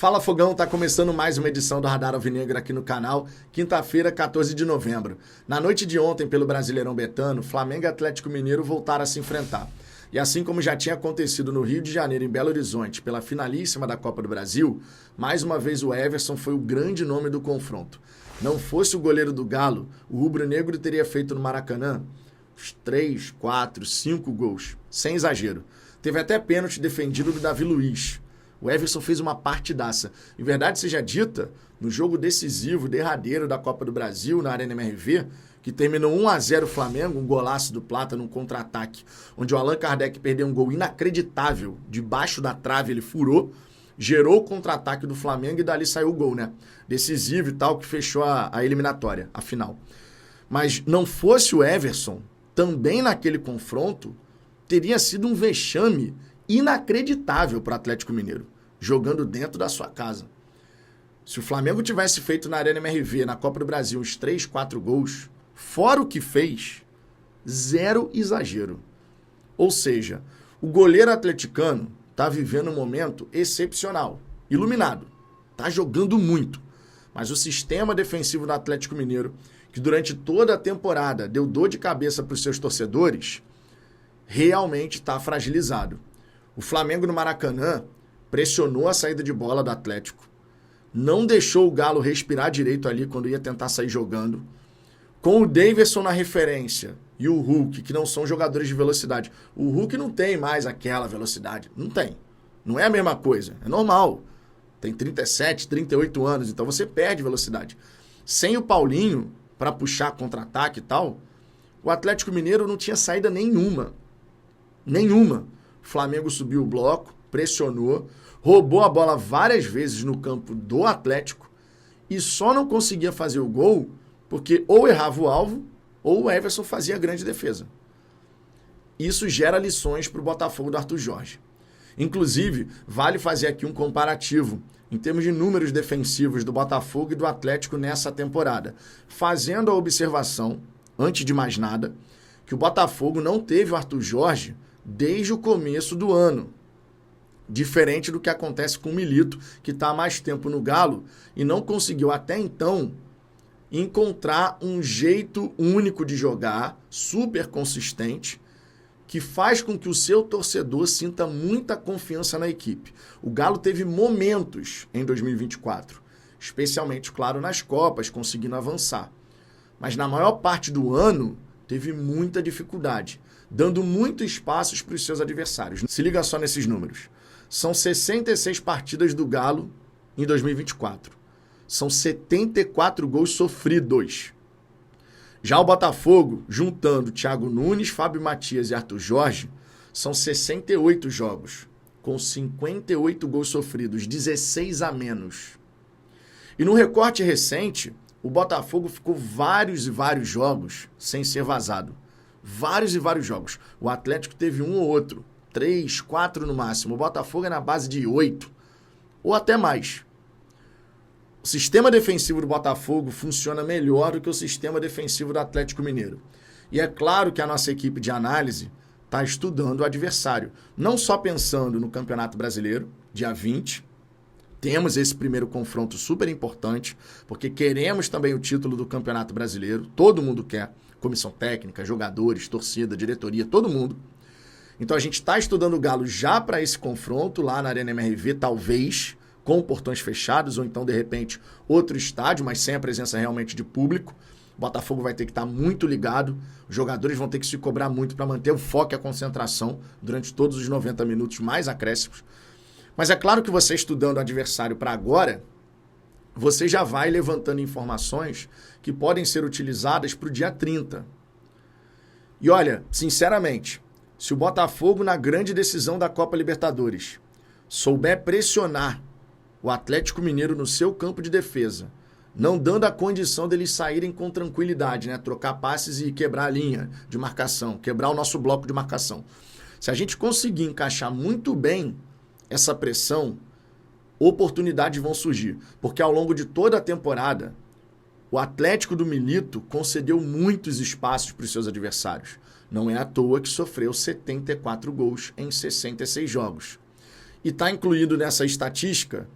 Fala Fogão, tá começando mais uma edição do Radar Alvinegro aqui no canal, quinta-feira, 14 de novembro. Na noite de ontem, pelo Brasileirão Betano, Flamengo e Atlético Mineiro voltaram a se enfrentar. E assim como já tinha acontecido no Rio de Janeiro, em Belo Horizonte, pela finalíssima da Copa do Brasil, mais uma vez o Everson foi o grande nome do confronto. Não fosse o goleiro do Galo, o rubro-negro teria feito no Maracanã uns 3, 4, 5 gols, sem exagero. Teve até pênalti defendido do Davi Luiz. O Everson fez uma partidaça. Em verdade seja dita, no jogo decisivo, derradeiro da Copa do Brasil, na Arena MRV, que terminou 1-0 Flamengo, um golaço do Plata num contra-ataque, onde o Allan Kardec perdeu um gol inacreditável, debaixo da trave ele furou, gerou o contra-ataque do Flamengo e dali saiu o gol, né? Decisivo e tal, que fechou a eliminatória, a final. Mas não fosse o Everson, também naquele confronto, teria sido um vexame inacreditável para o Atlético Mineiro, jogando dentro da sua casa. Se o Flamengo tivesse feito na Arena MRV, na Copa do Brasil, uns 3, 4 gols, fora o que fez, zero exagero. Ou seja, o goleiro atleticano está vivendo um momento excepcional, iluminado, está jogando muito. Mas o sistema defensivo do Atlético Mineiro, que durante toda a temporada deu dor de cabeça para os seus torcedores, realmente está fragilizado. O Flamengo no Maracanã pressionou a saída de bola do Atlético, não deixou o Galo respirar direito ali quando ia tentar sair jogando. Com o Daverson na referência e o Hulk, que não são jogadores de velocidade. O Hulk não tem mais aquela velocidade. Não tem. Não é a mesma coisa. É normal. Tem 37, 38 anos, então você perde velocidade. Sem o Paulinho para puxar contra-ataque e tal, o Atlético Mineiro não tinha saída nenhuma. Nenhuma. O Flamengo subiu o bloco, pressionou, roubou a bola várias vezes no campo do Atlético e só não conseguia fazer o gol porque ou errava o alvo ou o Everson fazia grande defesa. Isso gera lições para o Botafogo do Arthur Jorge. Inclusive, vale fazer aqui um comparativo em termos de números defensivos do Botafogo e do Atlético nessa temporada, fazendo a observação, antes de mais nada, que o Botafogo não teve o Arthur Jorge desde o começo do ano. Diferente do que acontece com o Milito, que está há mais tempo no Galo e não conseguiu até então encontrar um jeito único de jogar, super consistente, que faz com que o seu torcedor sinta muita confiança na equipe. O Galo teve momentos em 2024, especialmente, claro, nas Copas, conseguindo avançar. Mas na maior parte do ano, teve muita dificuldade, dando muitos espaços para os seus adversários. Se liga só nesses números. São 66 partidas do Galo em 2024. São 74 gols sofridos. Já o Botafogo, juntando Thiago Nunes, Fábio Matias e Arthur Jorge, são 68 jogos, com 58 gols sofridos, 16 a menos. E no recorte recente, o Botafogo ficou vários e vários jogos sem ser vazado. Vários e vários jogos. O Atlético teve um ou outro, 3, 4 no máximo. O Botafogo é na base de 8, ou até mais. O sistema defensivo do Botafogo funciona melhor do que o sistema defensivo do Atlético Mineiro. E é claro que a nossa equipe de análise está estudando o adversário. Não só pensando no Campeonato Brasileiro, dia 20. Temos esse primeiro confronto super importante, porque queremos também o título do Campeonato Brasileiro. Todo mundo quer. Comissão técnica, jogadores, torcida, diretoria, todo mundo. Então a gente está estudando o Galo já para esse confronto lá na Arena MRV, talvez, com portões fechados, ou então, de repente, outro estádio, mas sem a presença realmente de público. O Botafogo vai ter que estar muito ligado, os jogadores vão ter que se cobrar muito para manter o foco e a concentração durante todos os 90 minutos mais acréscimos. Mas é claro que você estudando o adversário para agora, você já vai levantando informações que podem ser utilizadas para o dia 30. E olha, sinceramente, se o Botafogo, na grande decisão da Copa Libertadores, souber pressionar o Atlético Mineiro no seu campo de defesa, não dando a condição deles saírem com tranquilidade, né? Trocar passes e quebrar a linha de marcação, quebrar o nosso bloco de marcação. Se a gente conseguir encaixar muito bem essa pressão, oportunidades vão surgir. Porque ao longo de toda a temporada, o Atlético do Milito concedeu muitos espaços para os seus adversários. Não é à toa que sofreu 74 gols em 66 jogos. E está incluído nessa estatística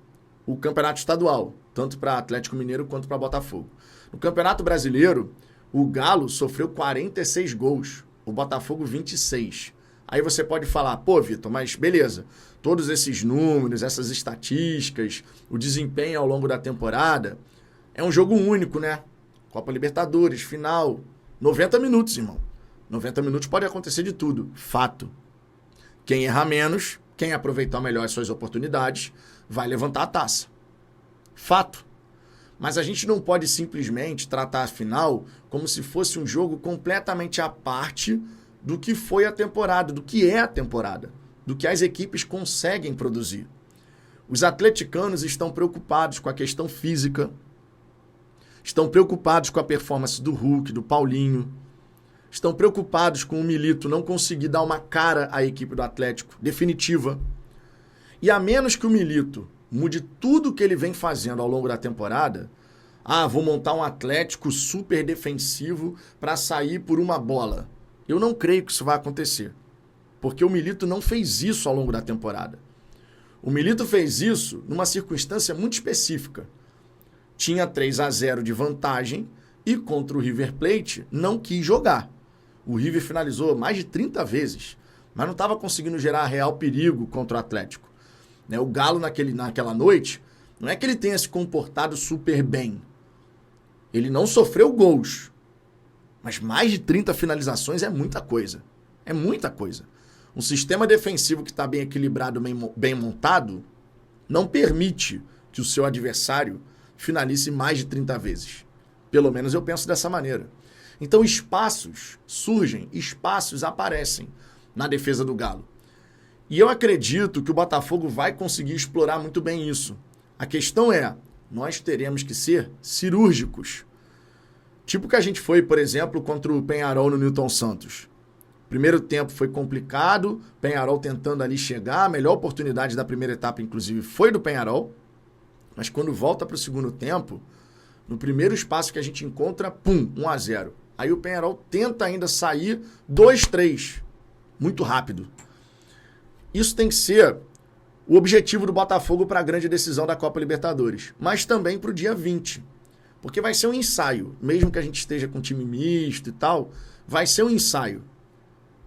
o campeonato estadual, tanto para Atlético Mineiro quanto para Botafogo. No Campeonato Brasileiro, o Galo sofreu 46 gols, o Botafogo 26. Aí você pode falar, pô, Vitor, mas beleza, todos esses números, essas estatísticas, o desempenho ao longo da temporada, é um jogo único, né? Copa Libertadores, final, 90 minutos, irmão. 90 minutos pode acontecer de tudo, fato. Quem errar menos, quem aproveitar melhor as suas oportunidades, vai levantar a taça. Fato. Mas a gente não pode simplesmente tratar a final como se fosse um jogo completamente à parte do que foi a temporada, do que é a temporada, do que as equipes conseguem produzir. Os atleticanos estão preocupados com a questão física, estão preocupados com a performance do Hulk, do Paulinho, estão preocupados com o Milito não conseguir dar uma cara à equipe do Atlético, definitiva. E a menos que o Milito mude tudo o que ele vem fazendo ao longo da temporada, vou montar um Atlético super defensivo para sair por uma bola. Eu não creio que isso vai acontecer, porque o Milito não fez isso ao longo da temporada. O Milito fez isso numa circunstância muito específica. Tinha 3-0 de vantagem e contra o River Plate não quis jogar. O River finalizou mais de 30 vezes, mas não estava conseguindo gerar real perigo contra o Atlético. O Galo naquela noite, não é que ele tenha se comportado super bem. Ele não sofreu gols. Mas mais de 30 finalizações é muita coisa. É muita coisa. Um sistema defensivo que está bem equilibrado, bem montado, não permite que o seu adversário finalize mais de 30 vezes. Pelo menos eu penso dessa maneira. Então espaços surgem, espaços aparecem na defesa do Galo. E eu acredito que o Botafogo vai conseguir explorar muito bem isso. A questão é, nós teremos que ser cirúrgicos. Tipo que a gente foi, por exemplo, contra o Peñarol no Newton Santos. Primeiro tempo foi complicado, Peñarol tentando ali chegar, a melhor oportunidade da primeira etapa, inclusive, foi do Peñarol. Mas quando volta para o segundo tempo, no primeiro espaço que a gente encontra, 1-0. Aí o Peñarol tenta ainda sair 2-3, muito rápido. Isso tem que ser o objetivo do Botafogo para a grande decisão da Copa Libertadores, mas também para o dia 20. Porque vai ser um ensaio, mesmo que a gente esteja com time misto e tal, vai ser um ensaio.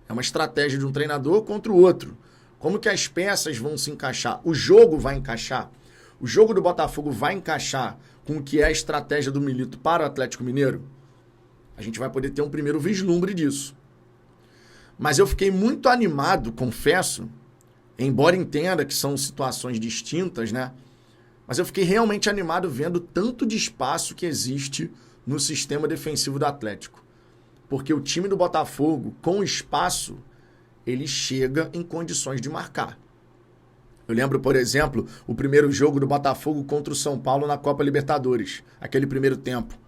É uma estratégia de um treinador contra o outro. Como que as peças vão se encaixar? O jogo vai encaixar? O jogo do Botafogo vai encaixar com o que é a estratégia do Milito para o Atlético Mineiro? A gente vai poder ter um primeiro vislumbre disso. Mas eu fiquei muito animado, confesso, embora entenda que são situações distintas, né? Mas eu fiquei realmente animado vendo tanto de espaço que existe no sistema defensivo do Atlético. Porque o time do Botafogo, com espaço, ele chega em condições de marcar. Eu lembro, por exemplo, o primeiro jogo do Botafogo contra o São Paulo na Copa Libertadores, aquele primeiro tempo.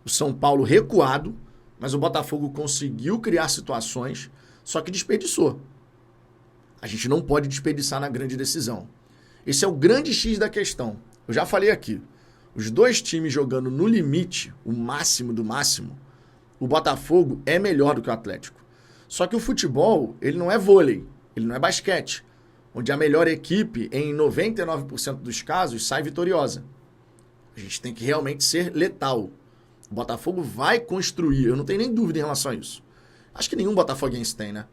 O São Paulo recuado, mas o Botafogo conseguiu criar situações, só que desperdiçou. A gente não pode desperdiçar na grande decisão. Esse é o grande X da questão. Eu já falei aqui. Os dois times jogando no limite, o máximo do máximo, o Botafogo é melhor do que o Atlético. Só que o futebol, ele não é vôlei, ele não é basquete, onde a melhor equipe, em 99% dos casos, sai vitoriosa. A gente tem que realmente ser letal. O Botafogo vai construir, eu não tenho nem dúvida em relação a isso. Acho que nenhum botafoguense tem, né?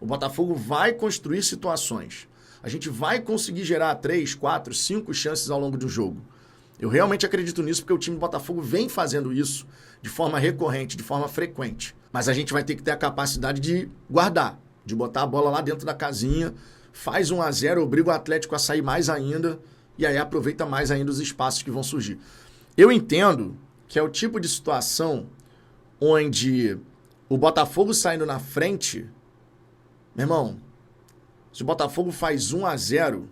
O Botafogo vai construir situações. A gente vai conseguir gerar 3, 4, 5 chances ao longo do jogo. Eu realmente acredito nisso porque o time do Botafogo vem fazendo isso de forma recorrente, de forma frequente. Mas a gente vai ter que ter a capacidade de guardar, de botar a bola lá dentro da casinha, faz 1-0, obriga o Atlético a sair mais ainda e aí aproveita mais ainda os espaços que vão surgir. Eu entendo que é o tipo de situação onde o Botafogo saindo na frente, meu irmão, se o Botafogo faz 1-0,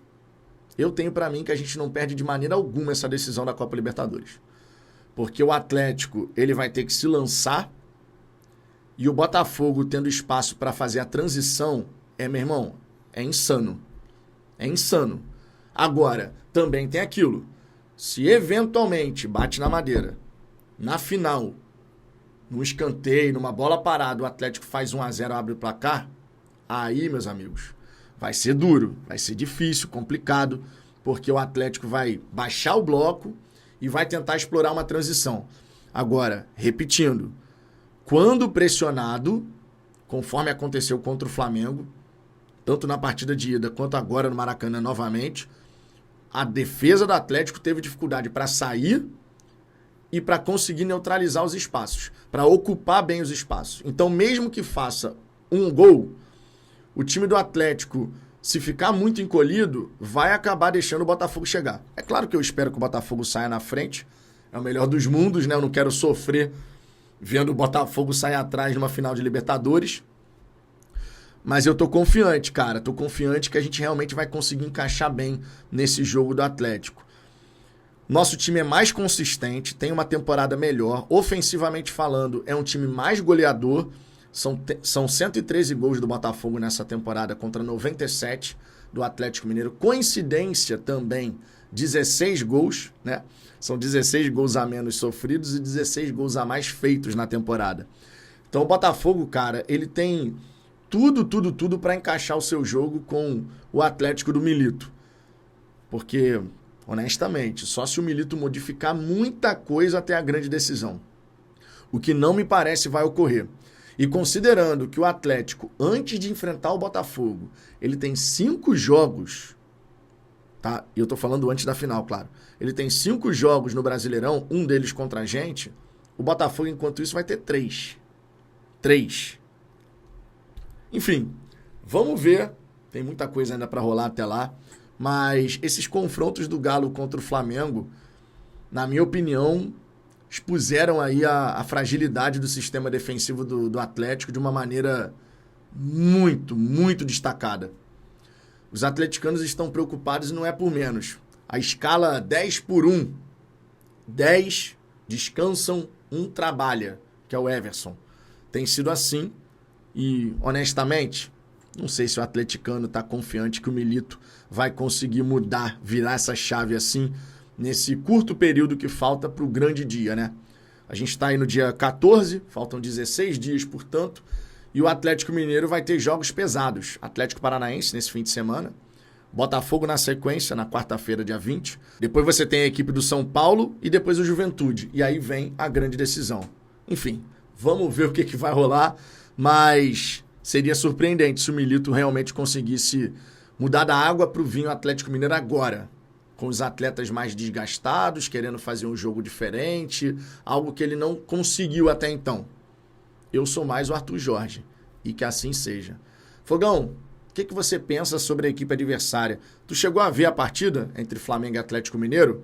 eu tenho para mim que a gente não perde de maneira alguma essa decisão da Copa Libertadores. Porque o Atlético, ele vai ter que se lançar e o Botafogo tendo espaço para fazer a transição, meu irmão, é insano. É insano. Agora, também tem aquilo. Se eventualmente bate na madeira, na final, num escanteio, numa bola parada, o Atlético faz 1-0, abre o placar, aí, meus amigos, vai ser duro, vai ser difícil, complicado, porque o Atlético vai baixar o bloco e vai tentar explorar uma transição. Agora, repetindo, quando pressionado, conforme aconteceu contra o Flamengo, tanto na partida de ida quanto agora no Maracanã novamente, a defesa do Atlético teve dificuldade para sair e para conseguir neutralizar os espaços, para ocupar bem os espaços. Então, mesmo que faça um gol, o time do Atlético, se ficar muito encolhido, vai acabar deixando o Botafogo chegar. É claro que eu espero que o Botafogo saia na frente, é o melhor dos mundos, né? Eu não quero sofrer vendo o Botafogo sair atrás numa final de Libertadores. Mas eu tô confiante, cara. Tô confiante que a gente realmente vai conseguir encaixar bem nesse jogo do Atlético. Nosso time é mais consistente, tem uma temporada melhor. Ofensivamente falando, é um time mais goleador. São 113 gols do Botafogo nessa temporada contra 97 do Atlético Mineiro. Coincidência também, 16 gols, né? São 16 gols a menos sofridos e 16 gols a mais feitos na temporada. Então o Botafogo, cara, ele tem tudo para encaixar o seu jogo com o Atlético do Milito. Porque, honestamente, só se o Milito modificar muita coisa até a grande decisão. O que não me parece vai ocorrer. E considerando que o Atlético, antes de enfrentar o Botafogo, ele tem 5 jogos, tá? E eu tô falando antes da final, claro. Ele tem 5 jogos no Brasileirão, um deles contra a gente. O Botafogo, enquanto isso, vai ter 3. 3. Enfim, vamos ver. Tem muita coisa ainda para rolar até lá. Mas esses confrontos do Galo contra o Flamengo, na minha opinião, expuseram aí a fragilidade do sistema defensivo do Atlético de uma maneira muito destacada. Os atleticanos estão preocupados e não é por menos. A escala 10 por 1. 10 descansam, 1 trabalha, que é o Everson. Tem sido assim e, honestamente, não sei se o atleticano está confiante que o Milito vai conseguir mudar, virar essa chave assim, nesse curto período que falta para o grande dia, né? A gente está aí no dia 14, faltam 16 dias, portanto, e o Atlético Mineiro vai ter jogos pesados. Atlético Paranaense nesse fim de semana, Botafogo na sequência, na quarta-feira, dia 20. Depois você tem a equipe do São Paulo e depois o Juventude. E aí vem a grande decisão. Enfim, vamos ver o que vai rolar, mas seria surpreendente se o Milito realmente conseguisse mudar da água para o vinho Atlético Mineiro agora, com os atletas mais desgastados, querendo fazer um jogo diferente, algo que ele não conseguiu até então. Eu sou mais o Arthur Jorge, e que assim seja. Fogão, o que você pensa sobre a equipe adversária? Tu chegou a ver a partida entre Flamengo e Atlético Mineiro?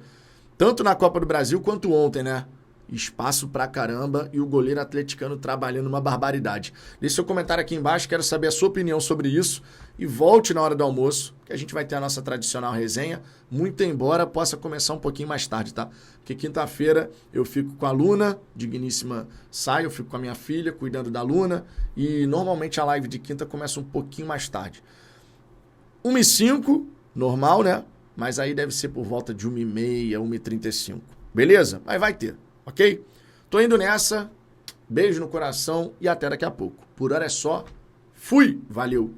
Tanto na Copa do Brasil quanto ontem, né? Espaço pra caramba e o goleiro atleticano trabalhando uma barbaridade. Deixe seu comentário aqui embaixo, quero saber a sua opinião sobre isso. E volte na hora do almoço, que a gente vai ter a nossa tradicional resenha, muito embora possa começar um pouquinho mais tarde, tá? Porque quinta-feira eu fico com a Luna, digníssima sai, eu fico com a minha filha, cuidando da Luna, e normalmente a live de quinta começa um pouquinho mais tarde. 1h05, normal, né? Mas aí deve ser por volta de 1h30, 1h35. Beleza? Mas vai ter. Ok? Tô indo nessa, beijo no coração e até daqui a pouco. Por hora é só, fui, valeu!